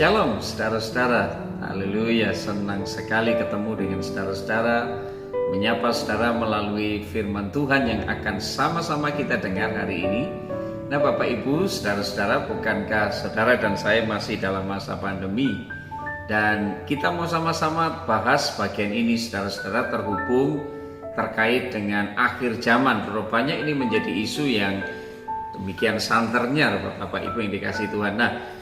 Shalom saudara-saudara, haleluya, senang sekali ketemu dengan saudara-saudara, menyapa saudara melalui firman Tuhan yang akan sama-sama kita dengar hari ini. Nah Bapak Ibu, saudara-saudara, bukankah saudara dan saya masih dalam masa pandemi? Dan kita mau sama-sama bahas bagian ini saudara-saudara, terhubung terkait dengan akhir zaman. Rupanya ini menjadi isu yang demikian santernya Bapak Ibu yang dikasihi Tuhan. Nah,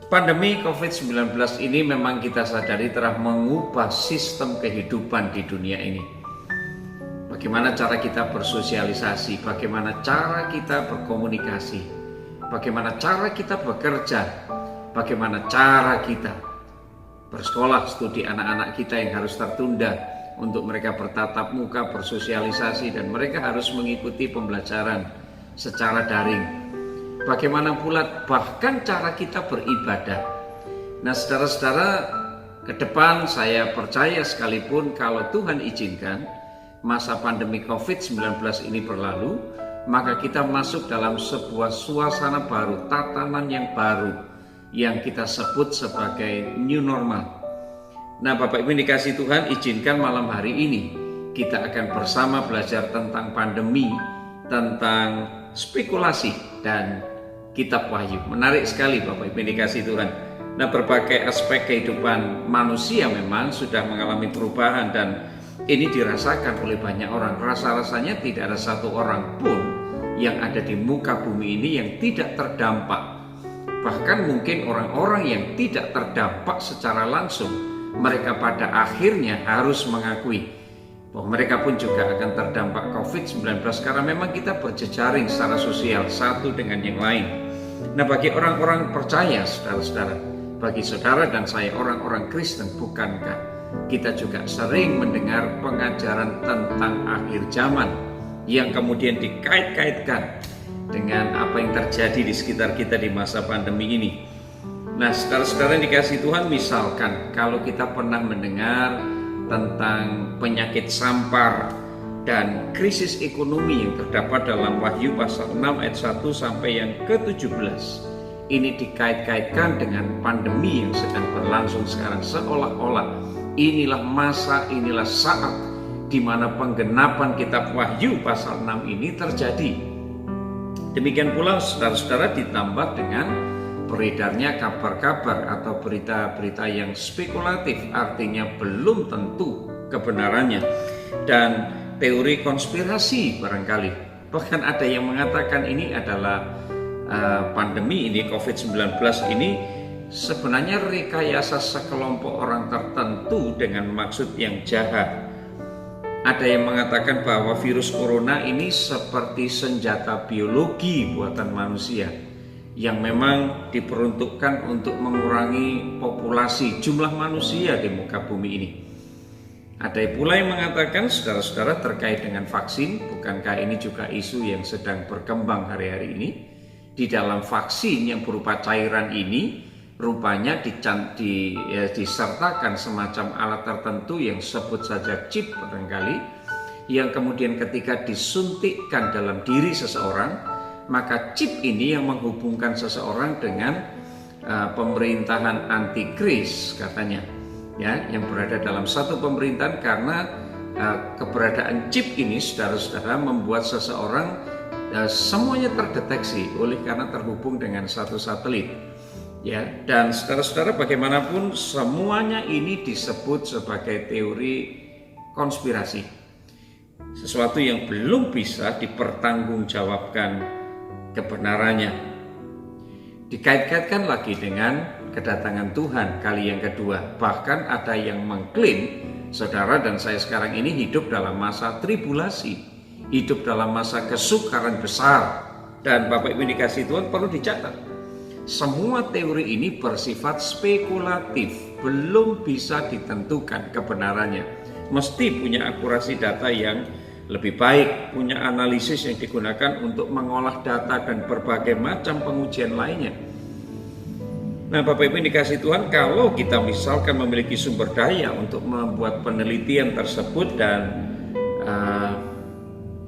pandemi COVID-19 ini memang kita sadari telah mengubah sistem kehidupan di dunia ini. Bagaimana cara kita bersosialisasi, bagaimana cara kita berkomunikasi, bagaimana cara kita bekerja, bagaimana cara kita bersekolah, studi anak-anak kita yang harus tertunda untuk mereka bertatap muka, bersosialisasi, dan mereka harus mengikuti pembelajaran secara daring. Bagaimana pula bahkan cara kita beribadah. Nah saudara-saudara, ke depan saya percaya sekalipun kalau Tuhan izinkan masa pandemi COVID-19 ini berlalu, maka kita masuk dalam sebuah suasana baru, tatanan yang baru yang kita sebut sebagai new normal. Nah Bapak Ibu dikasih Tuhan, izinkan malam hari ini kita akan bersama belajar tentang pandemi, tentang spekulasi dan Kitab Wahyu. Menarik sekali Bapak Ibu dikasih Tuhan. Nah berbagai aspek kehidupan manusia memang sudah mengalami perubahan dan ini dirasakan oleh banyak orang. Rasa-rasanya tidak ada satu orang pun yang ada di muka bumi ini yang tidak terdampak. Bahkan mungkin orang-orang yang tidak terdampak secara langsung, mereka pada akhirnya harus mengakui bahwa mereka pun juga akan terdampak COVID-19 karena memang kita berjejaring secara sosial satu dengan yang lain. Nah bagi orang-orang percaya saudara-saudara, bagi saudara dan saya orang-orang Kristen, bukankah kita juga sering mendengar pengajaran tentang akhir zaman yang kemudian dikait-kaitkan dengan apa yang terjadi di sekitar kita di masa pandemi ini. Nah saudara-saudara yang dikasihi Tuhan, misalkan kalau kita pernah mendengar tentang penyakit sampar dan krisis ekonomi yang terdapat dalam Wahyu pasal 6 ayat 1 sampai yang ke-17. Ini dikait-kaitkan dengan pandemi yang sedang berlangsung sekarang, seolah-olah inilah masa, inilah saat di mana penggenapan kitab Wahyu pasal 6 ini terjadi. Demikian pula saudara-saudara, ditambah dengan beredarnya kabar-kabar atau berita-berita yang spekulatif, artinya belum tentu kebenarannya, dan teori konspirasi barangkali. Bahkan ada yang mengatakan ini adalah pandemi ini, COVID-19 ini sebenarnya rekayasa sekelompok orang tertentu dengan maksud yang jahat. Ada yang mengatakan bahwa virus corona ini seperti senjata biologi buatan manusia yang memang diperuntukkan untuk mengurangi populasi jumlah manusia di muka bumi ini. Ada pula yang mengatakan, saudara-saudara, terkait dengan vaksin, bukankah ini juga isu yang sedang berkembang hari-hari ini? Di dalam vaksin yang berupa cairan ini, rupanya disertakan semacam alat tertentu yang sebut saja chip barangkali, yang kemudian ketika disuntikkan dalam diri seseorang, maka chip ini yang menghubungkan seseorang dengan pemerintahan antikris katanya, ya, yang berada dalam satu pemerintahan, karena keberadaan chip ini saudara-saudara membuat seseorang semuanya terdeteksi oleh karena terhubung dengan satu satelit, ya. Dan saudara-saudara, bagaimanapun semuanya ini disebut sebagai teori konspirasi, sesuatu yang belum bisa dipertanggungjawabkan kebenarannya. Dikait-kaitkan lagi dengan kedatangan Tuhan kali yang kedua. Bahkan ada yang mengklaim saudara dan saya sekarang ini hidup dalam masa tribulasi, hidup dalam masa kesukaran besar. Dan Bapak Ibu dikasihi Tuhan, perlu dicatat, semua teori ini bersifat spekulatif, belum bisa ditentukan kebenarannya. Mesti punya akurasi data yang lebih baik, punya analisis yang digunakan untuk mengolah data dan berbagai macam pengujian lainnya. Nah Bapak Ibu dikasih Tuhan, kalau kita misalkan memiliki sumber daya untuk membuat penelitian tersebut, dan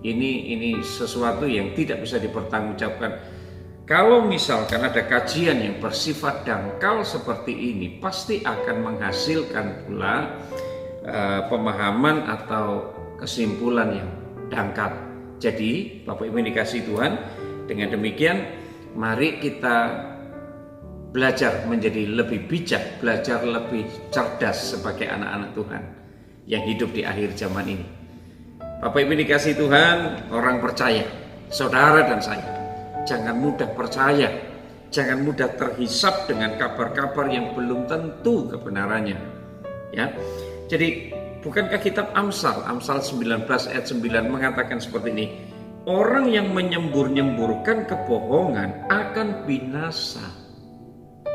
ini sesuatu yang tidak bisa dipertanggungjawabkan. Kalau misalkan ada kajian yang bersifat dangkal seperti ini, pasti akan menghasilkan pula pemahaman atau kesimpulan yang dangkal. Jadi, Bapak Ibu yang dikasihi Tuhan, dengan demikian mari kita belajar menjadi lebih bijak, belajar lebih cerdas sebagai anak-anak Tuhan yang hidup di akhir zaman ini. Bapak Ibu dikasihi Tuhan, orang percaya, saudara dan saya, jangan mudah percaya, jangan mudah terhisap dengan kabar-kabar yang belum tentu kebenarannya. Ya, jadi bukankah kitab Amsal 19 ayat 9 mengatakan seperti ini, orang yang menyembur-nyemburkan kebohongan akan binasa.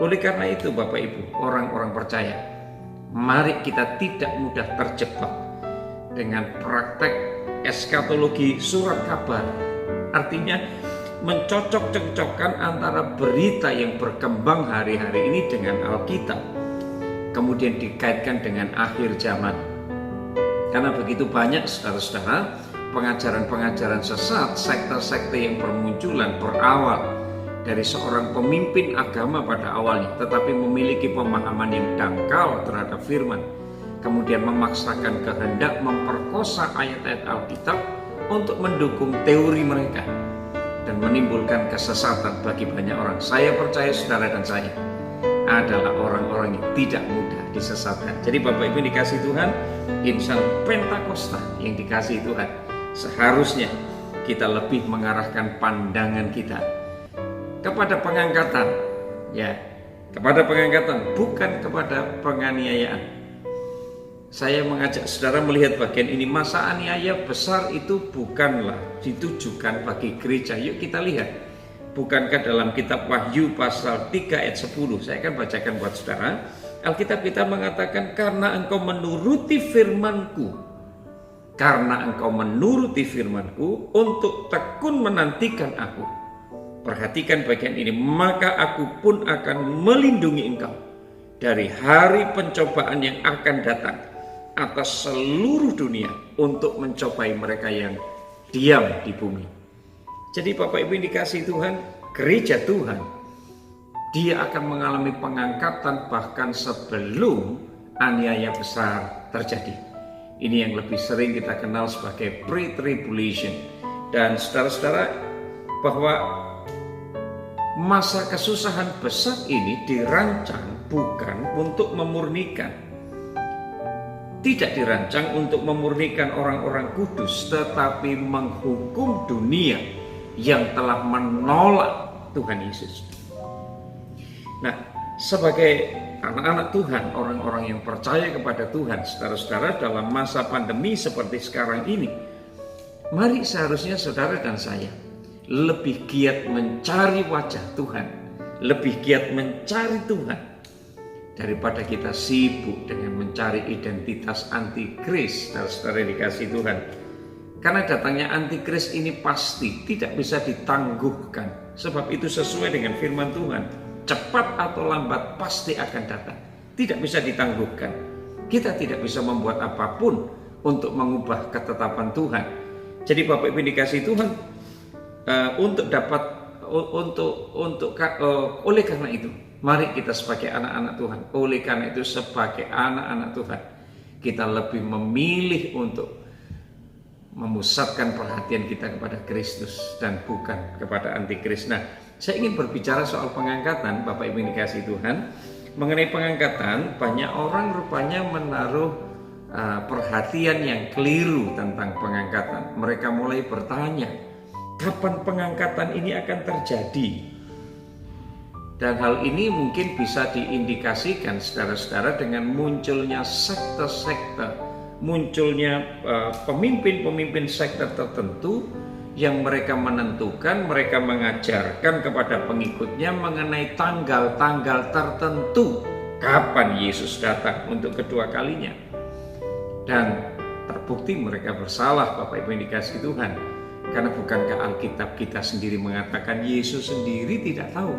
Oleh karena itu Bapak Ibu, orang-orang percaya, mari kita tidak mudah terjebak dengan praktek eskatologi surat kabar. Artinya mencocok-cocokkan antara berita yang berkembang hari-hari ini dengan Alkitab, kemudian dikaitkan dengan akhir zaman. Karena begitu banyak saudara-saudara pengajaran-pengajaran sesat, sekte-sekte yang bermunculan berawal dari seorang pemimpin agama pada awalnya, tetapi memiliki pemahaman yang dangkal terhadap firman, kemudian memaksakan kehendak memperkosa ayat-ayat Alkitab untuk mendukung teori mereka dan menimbulkan kesesatan bagi banyak orang. Saya percaya saudara dan saya adalah orang-orang yang tidak mudah disesatkan. Jadi Bapak Ibu dikasihi Tuhan, insan Pentakosta yang dikasihi Tuhan, seharusnya kita lebih mengarahkan pandangan kita kepada pengangkatan, ya, kepada pengangkatan, bukan kepada penganiayaan. Saya mengajak saudara melihat bagian ini, masa aniaya besar itu bukanlah ditujukan bagi gereja. Yuk kita lihat, bukankah dalam kitab Wahyu pasal 3 ayat 10, saya akan bacakan buat saudara. Alkitab kita mengatakan, karena engkau menuruti firmanku, untuk tekun menantikan aku. Perhatikan bagian ini, maka aku pun akan melindungi engkau dari hari pencobaan yang akan datang atas seluruh dunia untuk mencobai mereka yang diam di bumi. Jadi Bapak Ibu yang dikasihi Tuhan, gereja Tuhan, dia akan mengalami pengangkatan bahkan sebelum aniaya besar terjadi. Ini yang lebih sering kita kenal sebagai pre-tribulation. Dan saudara-saudara, bahwa masa kesusahan besar ini dirancang bukan untuk memurnikan, tidak dirancang untuk memurnikan orang-orang kudus, tetapi menghukum dunia yang telah menolak Tuhan Yesus. Nah, sebagai anak-anak Tuhan, orang-orang yang percaya kepada Tuhan, saudara-saudara, dalam masa pandemi seperti sekarang ini, mari seharusnya saudara dan saya lebih giat mencari wajah Tuhan, lebih giat mencari Tuhan, daripada kita sibuk dengan mencari identitas antikris. Saudara dikasih Tuhan, karena datangnya antikris ini pasti tidak bisa ditangguhkan. Sebab itu sesuai dengan firman Tuhan, cepat atau lambat pasti akan datang, tidak bisa ditangguhkan. Kita tidak bisa membuat apapun untuk mengubah ketetapan Tuhan. Jadi Bapak Ibu dikasih Tuhan, oleh karena itu, mari kita sebagai anak-anak Tuhan, oleh karena itu sebagai anak-anak Tuhan, kita lebih memilih untuk memusatkan perhatian kita kepada Kristus dan bukan kepada antikris. Nah, saya ingin berbicara soal pengangkatan, Bapak Ibu yang dikasihi Tuhan. Mengenai pengangkatan, banyak orang rupanya menaruh perhatian yang keliru tentang pengangkatan. Mereka mulai bertanya, kapan pengangkatan ini akan terjadi? Dan hal ini mungkin bisa diindikasikan saudara-saudara dengan munculnya sekte-sekte, munculnya pemimpin-pemimpin sekte tertentu yang mereka menentukan, mereka mengajarkan kepada pengikutnya mengenai tanggal-tanggal tertentu kapan Yesus datang untuk kedua kalinya. Dan terbukti mereka bersalah, Bapak Ibu yang dikasihi Tuhan. Karena bukankah Alkitab kita sendiri mengatakan Yesus sendiri tidak tahu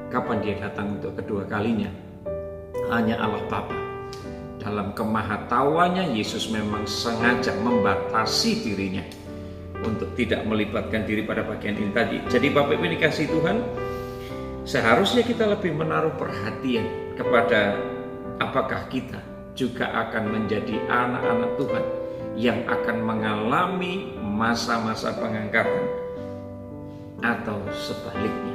kapan dia datang untuk kedua kalinya? Hanya Allah Bapa. Dalam kemahatauannya Yesus memang sengaja membatasi dirinya untuk tidak melibatkan diri pada bagian ini tadi. Jadi Bapak Ibu dikasih Tuhan, seharusnya kita lebih menaruh perhatian kepada apakah kita juga akan menjadi anak-anak Tuhan yang akan mengalami masa-masa pengangkatan atau sebaliknya.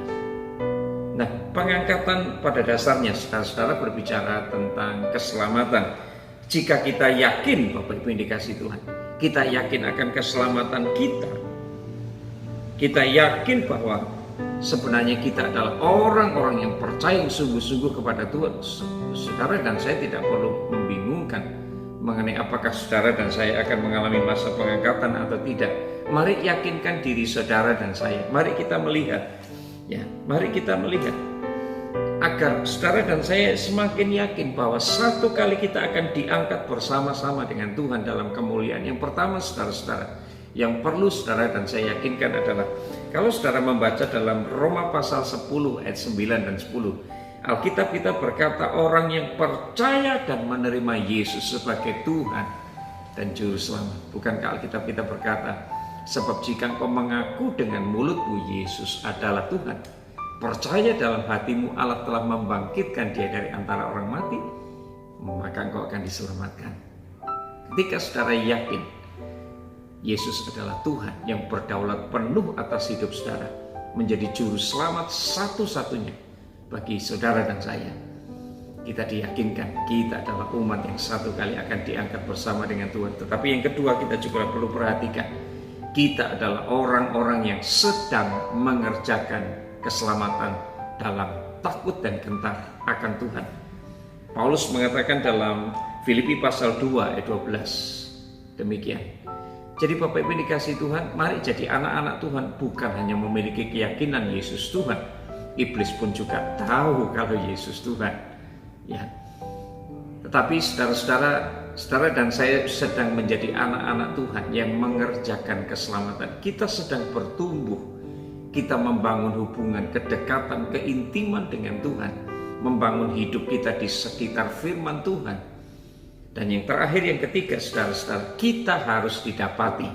Nah, pengangkatan pada dasarnya saudara-saudara berbicara tentang keselamatan. Jika kita yakin, Bapak Ibu yang dikasih Tuhan, kita yakin akan keselamatan kita yakin bahwa sebenarnya kita adalah orang-orang yang percaya sungguh-sungguh kepada Tuhan. Saudara dan saya tidak perlu membingungkan mengenai apakah saudara dan saya akan mengalami masa pengangkatan atau tidak. Mari yakinkan diri saudara dan saya. Mari kita melihat, mari kita melihat agar saudara dan saya semakin yakin bahwa satu kali kita akan diangkat bersama-sama dengan Tuhan dalam kemuliaan. Yang pertama, saudara-saudara, yang perlu saudara dan saya yakinkan adalah kalau saudara membaca dalam Roma pasal 10 ayat 9 dan 10, Alkitab kita berkata orang yang percaya dan menerima Yesus sebagai Tuhan dan Juru Selamat. Bukankah Alkitab kita berkata, sebab jika engkau mengaku dengan mulutmu Yesus adalah Tuhan, percaya dalam hatimu Allah telah membangkitkan dia dari antara orang mati, maka engkau akan diselamatkan. Ketika saudara yakin Yesus adalah Tuhan yang berdaulat penuh atas hidup saudara, menjadi juru selamat satu-satunya bagi saudara dan saya, kita diyakinkan kita adalah umat yang satu kali akan diangkat bersama dengan Tuhan. Tetapi yang kedua, kita juga perlu perhatikan, kita adalah orang-orang yang sedang mengerjakan keselamatan dalam takut dan gentar akan Tuhan. Paulus mengatakan dalam Filipi pasal 2 ayat 12 demikian. Jadi Bapak Ibu dikasih Tuhan, mari jadi anak-anak Tuhan, bukan hanya memiliki keyakinan Yesus Tuhan. Iblis pun juga tahu kalau Yesus Tuhan. Tetapi saudara dan saya sedang menjadi anak-anak Tuhan yang mengerjakan keselamatan. Kita sedang bertumbuh. Kita membangun hubungan, kedekatan, keintiman dengan Tuhan. Membangun hidup kita di sekitar firman Tuhan. Dan yang terakhir, yang ketiga, saudara-saudara, kita harus didapati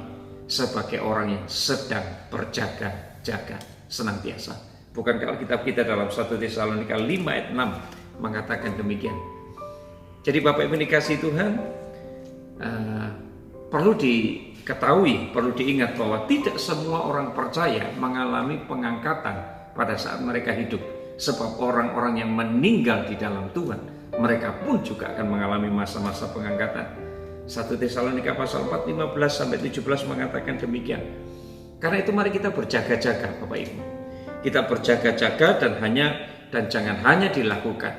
sebagai orang yang sedang berjaga-jaga senantiasa. Bukankah Alkitab kita dalam 1 Tesalonika 5 ayat 6 mengatakan demikian. Jadi Bapak Ibu dikasih Tuhan, perlu diketahui, perlu diingat bahwa tidak semua orang percaya mengalami pengangkatan pada saat mereka hidup. Sebab orang-orang yang meninggal di dalam Tuhan, mereka pun juga akan mengalami masa-masa pengangkatan. 1 Tesalonika pasal 4, 15-17 mengatakan demikian. Karena itu mari kita berjaga-jaga Bapak Ibu. Kita berjaga-jaga dan jangan hanya dilakukan,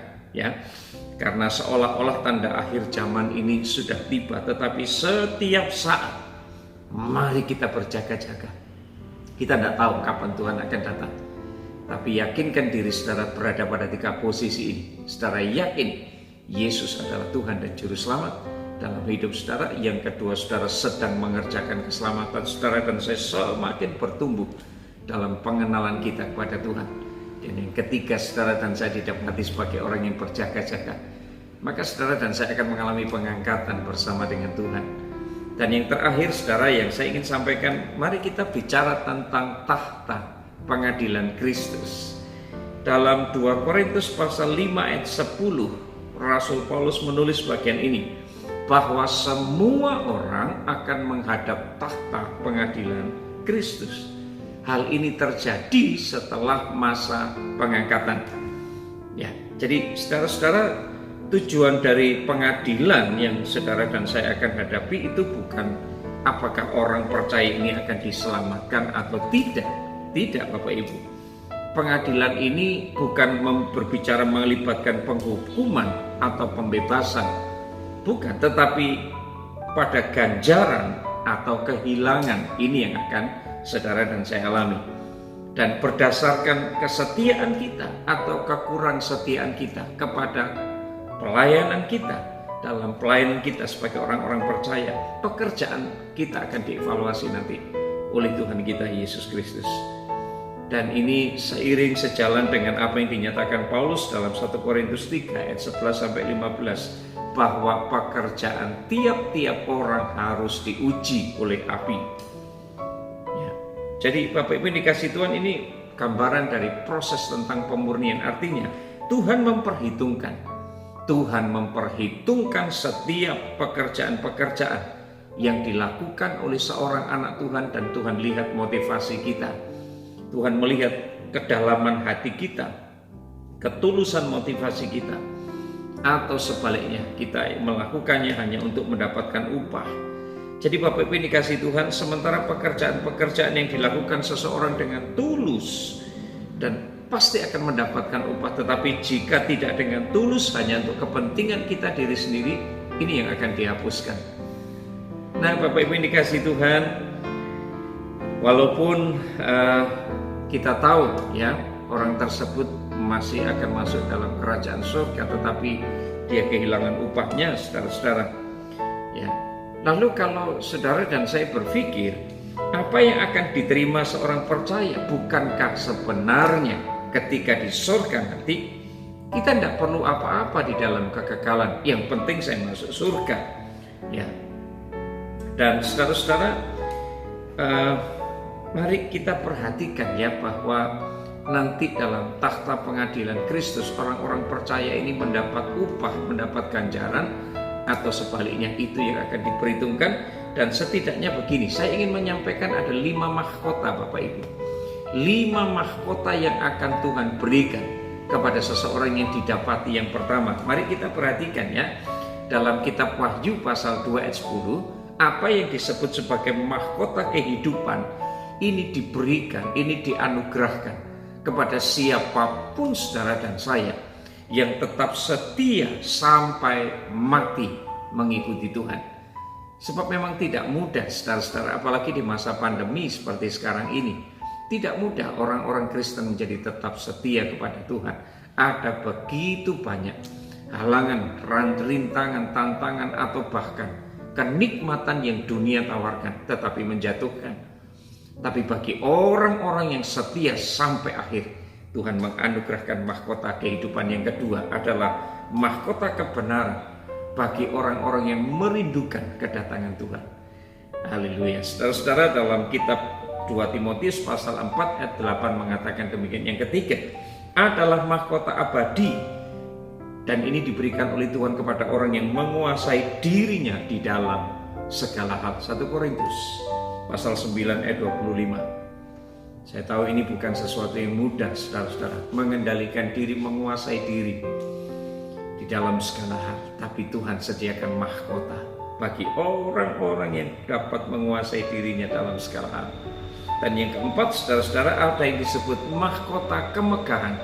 karena seolah-olah tanda akhir zaman ini sudah tiba, tetapi setiap saat mari kita berjaga-jaga. Kita tidak tahu kapan Tuhan akan datang, tapi yakinkan diri saudara berada pada 3 posisi ini. Saudara yakin Yesus adalah Tuhan dan Juru Selamat dalam hidup saudara. Yang kedua, saudara sedang mengerjakan keselamatan. Saudara dan saya semakin bertumbuh dalam pengenalan kita kepada Tuhan. Dan yang ketiga, saudara dan saya didapati sebagai orang yang berjaga-jaga. Maka saudara dan saya akan mengalami pengangkatan bersama dengan Tuhan. Dan yang terakhir, saudara, yang saya ingin sampaikan, mari kita bicara tentang tahta pengadilan Kristus. Dalam 2 Korintus pasal 5 ayat 10, Rasul Paulus menulis bagian ini, bahwa semua orang akan menghadap tahta pengadilan Kristus. Hal ini terjadi setelah masa pengangkatan. Jadi saudara-saudara, tujuan dari pengadilan yang saudara dan saya akan hadapi itu bukan apakah orang percaya ini akan diselamatkan atau tidak. Tidak Bapak Ibu. Pengadilan ini bukan berbicara melibatkan penghukuman atau pembebasan. Bukan, tetapi pada ganjaran atau kehilangan ini yang akan saudara dan saya alami. Dan berdasarkan kesetiaan kita atau kekurang setiaan kita kepada pelayanan kita, dalam pelayanan kita sebagai orang-orang percaya, pekerjaan kita akan dievaluasi nanti oleh Tuhan kita Yesus Kristus. Dan ini seiring sejalan dengan apa yang dinyatakan Paulus dalam 1 Korintus 3 ayat 11-15, bahwa pekerjaan tiap-tiap orang harus diuji oleh api. Jadi Bapak Ibu dikasih Tuhan, ini gambaran dari proses tentang pemurnian. Artinya Tuhan memperhitungkan setiap pekerjaan-pekerjaan yang dilakukan oleh seorang anak Tuhan, dan Tuhan lihat motivasi kita. Tuhan melihat kedalaman hati kita, ketulusan motivasi kita, atau sebaliknya kita melakukannya hanya untuk mendapatkan upah. Jadi Bapak Ibu dikasih Tuhan, sementara pekerjaan-pekerjaan yang dilakukan seseorang dengan tulus dan pasti akan mendapatkan upah, tetapi jika tidak dengan tulus hanya untuk kepentingan kita diri sendiri, ini yang akan dihapuskan. Nah Bapak Ibu dikasih Tuhan, walaupun kita tahu ya orang tersebut masih akan masuk dalam kerajaan surga, tetapi dia kehilangan upahnya, saudara-saudara. Ya. Lalu kalau saudara dan saya berpikir, apa yang akan diterima seorang percaya? Bukankah sebenarnya ketika di surga nanti kita tidak perlu apa-apa di dalam kekekalan, yang penting saya masuk surga. Ya. Dan saudara-saudara, mari kita perhatikan ya bahwa nanti dalam takhta pengadilan Kristus orang-orang percaya ini mendapat upah, mendapat ganjaran, atau sebaliknya itu yang akan diperhitungkan. Dan setidaknya begini, saya ingin menyampaikan ada 5 mahkota Bapak Ibu, 5 mahkota yang akan Tuhan berikan kepada seseorang yang didapati. Yang pertama, mari kita perhatikan ya, dalam kitab Wahyu pasal 2 ayat 10, apa yang disebut sebagai mahkota kehidupan ini diberikan, ini dianugerahkan kepada siapapun saudara dan saya yang tetap setia sampai mati mengikuti Tuhan. Sebab memang tidak mudah saudara-saudara, apalagi di masa pandemi seperti sekarang ini. Tidak mudah orang-orang Kristen menjadi tetap setia kepada Tuhan. Ada begitu banyak halangan, rintangan, tantangan, atau bahkan kenikmatan yang dunia tawarkan tetapi menjatuhkan. Tapi bagi orang-orang yang setia sampai akhir, Tuhan menganugerahkan mahkota kehidupan. Yang kedua adalah mahkota kebenaran bagi orang-orang yang merindukan kedatangan Tuhan. Haleluya. Saudara-saudara, dalam kitab 2 Timotius pasal 4 ayat 8 mengatakan demikian. Yang ketiga adalah mahkota abadi, dan ini diberikan oleh Tuhan kepada orang yang menguasai dirinya di dalam segala hal. 1 Korintus pasal 9 ayat 25. Saya tahu ini bukan sesuatu yang mudah saudara-saudara, mengendalikan diri, menguasai diri di dalam segala hal. Tapi Tuhan sediakan mahkota bagi orang-orang yang dapat menguasai dirinya dalam segala hal. Dan yang keempat saudara-saudara, ada yang disebut mahkota kemegahan.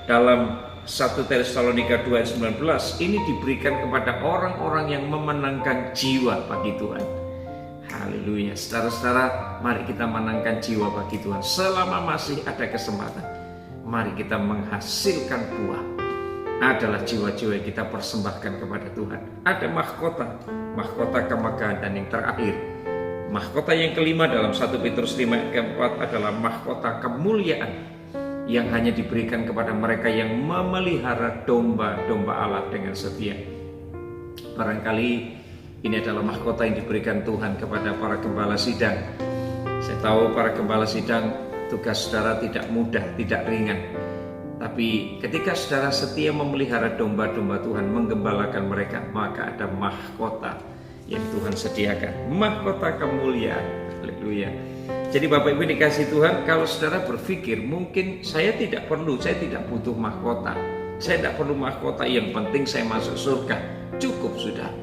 Dalam 1 Tesalonika 2 ayat 19, ini diberikan kepada orang-orang yang memenangkan jiwa bagi Tuhan. Haleluya. Saudara-saudara, mari kita menangkan jiwa bagi Tuhan selama masih ada kesempatan. Mari kita menghasilkan buah. Adalah jiwa-jiwa yang kita persembahkan kepada Tuhan. Ada mahkota kemegahan. Dan yang terakhir, mahkota yang kelima dalam 1 Petrus 5 ayat keempat adalah mahkota kemuliaan yang hanya diberikan kepada mereka yang memelihara domba-domba Allah dengan setia. Barangkali ini adalah mahkota yang diberikan Tuhan kepada para gembala sidang. Saya tahu para gembala sidang, tugas saudara tidak mudah, tidak ringan. Tapi ketika saudara setia memelihara domba-domba Tuhan, menggembalakan mereka, maka ada mahkota yang Tuhan sediakan. Mahkota kemuliaan. Haleluya. Jadi Bapak Ibu dikasih Tuhan, kalau saudara berpikir mungkin saya tidak butuh mahkota. Saya tidak perlu mahkota, yang penting saya masuk surga. Cukup sudah.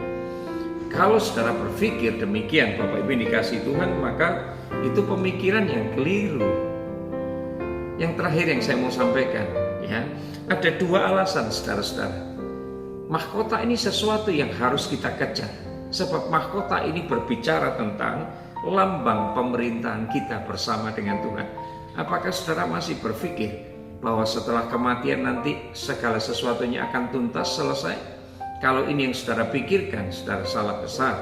Kalau saudara berpikir demikian Bapak Ibu dikasih Tuhan, maka itu pemikiran yang keliru. Yang terakhir yang saya mau sampaikan ya, ada 2 alasan saudara-saudara. Mahkota ini sesuatu yang harus kita kejar, sebab mahkota ini berbicara tentang lambang pemerintahan kita bersama dengan Tuhan. Apakah saudara masih berpikir bahwa setelah kematian nanti segala sesuatunya akan tuntas, selesai? Kalau ini yang saudara pikirkan, saudara salah besar.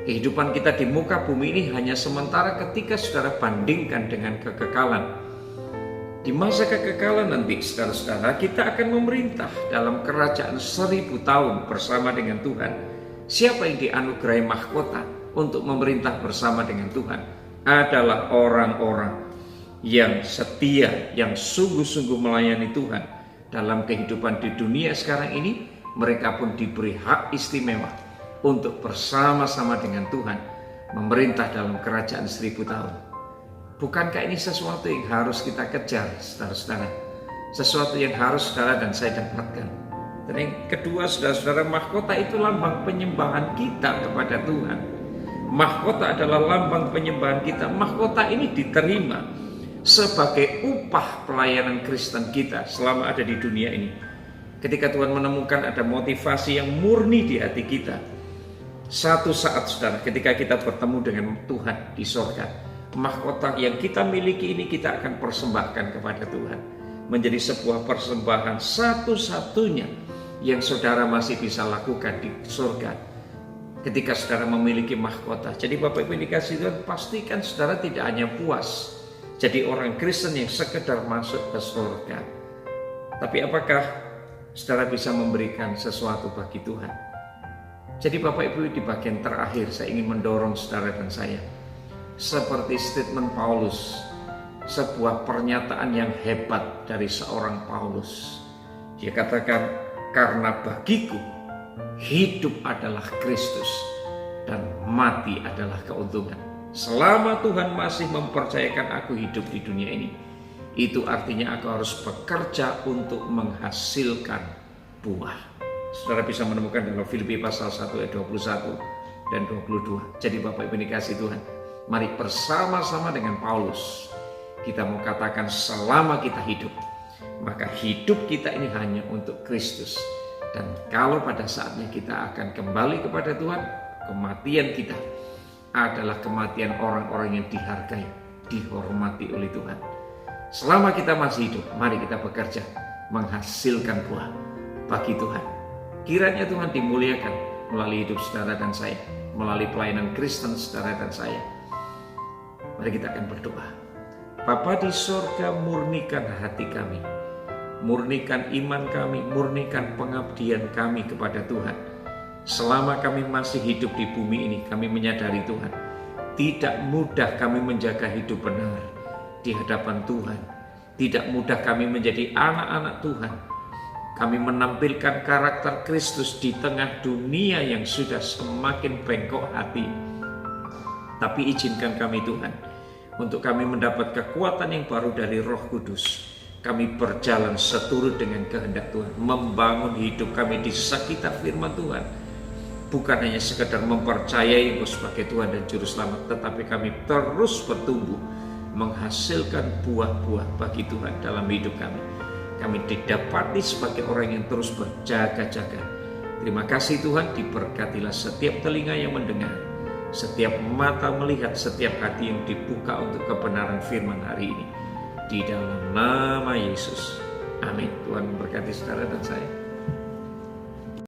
Kehidupan kita di muka bumi ini hanya sementara ketika saudara bandingkan dengan kekekalan. Di masa kekekalan nanti saudara-saudara, kita akan memerintah dalam kerajaan 1000 tahun bersama dengan Tuhan. Siapa yang dianugerahi mahkota untuk memerintah bersama dengan Tuhan? adalah orang-orang yang setia, yang sungguh-sungguh melayani Tuhan dalam kehidupan di dunia sekarang ini. Mereka pun diberi hak istimewa untuk bersama-sama dengan Tuhan memerintah dalam kerajaan 1000 tahun. Bukankah ini sesuatu yang harus kita kejar, saudara-saudara? Sesuatu yang harus saudara dan saya dapatkan. Dan yang kedua, saudara-saudara, mahkota itu lambang penyembahan kita kepada Tuhan. Mahkota adalah lambang penyembahan kita. Mahkota ini diterima sebagai upah pelayanan Kristen kita selama ada di dunia ini. Ketika Tuhan menemukan ada motivasi yang murni di hati kita, satu saat, saudara, ketika kita bertemu dengan Tuhan di sorga, mahkota yang kita miliki ini kita akan persembahkan kepada Tuhan, menjadi sebuah persembahan satu-satunya yang saudara masih bisa lakukan di surga ketika saudara memiliki mahkota. Jadi Bapak Ibu dikasih Tuhan, pastikan saudara tidak hanya puas jadi orang Kristen yang sekedar masuk ke surga, tapi apakah saudara bisa memberikan sesuatu bagi Tuhan? Jadi Bapak Ibu, di bagian terakhir saya ingin mendorong saudara dan saya, seperti statement Paulus, sebuah pernyataan yang hebat dari seorang Paulus. Dia katakan, karena bagiku hidup adalah Kristus dan mati adalah keuntungan. Selama Tuhan masih mempercayakan aku hidup di dunia ini, itu artinya aku harus bekerja untuk menghasilkan buah. Saudara bisa menemukan dalam Filipi pasal 1 ayat 21 dan 22. Jadi Bapak Ibu dikasih Tuhan, mari bersama-sama dengan Paulus kita mau katakan, selama kita hidup, maka hidup kita ini hanya untuk Kristus. Dan kalau pada saatnya kita akan kembali kepada Tuhan, kematian kita adalah kematian orang-orang yang dihargai, dihormati oleh Tuhan. Selama kita masih hidup, mari kita bekerja menghasilkan buah bagi Tuhan. Kiranya Tuhan dimuliakan melalui hidup saudara dan saya, melalui pelayanan Kristen saudara dan saya. Mari kita akan berdoa. Bapa di sorga, murnikan hati kami, murnikan iman kami, murnikan pengabdian kami kepada Tuhan. Selama kami masih hidup di bumi ini, kami menyadari Tuhan, tidak mudah kami menjaga hidup benar di hadapan Tuhan. Tidak mudah kami menjadi anak-anak Tuhan. Kami menampilkan karakter Kristus di tengah dunia yang sudah semakin bengkok hati. Tapi izinkan kami Tuhan, untuk kami mendapat kekuatan yang baru dari Roh Kudus. Kami berjalan seturut dengan kehendak Tuhan, membangun hidup kami di sekitar firman Tuhan. Bukan hanya sekedar mempercayai Engkau sebagai Tuhan dan Juru Selamat, tetapi kami terus bertumbuh, menghasilkan buah-buah bagi Tuhan dalam hidup kami. Kami didapati sebagai orang yang terus berjaga-jaga. Terima kasih Tuhan, diberkatilah setiap telinga yang mendengar, setiap mata melihat, setiap hati yang dibuka untuk kebenaran firman hari ini. Di dalam nama Yesus. Amin. Tuhan memberkati saudara dan saya.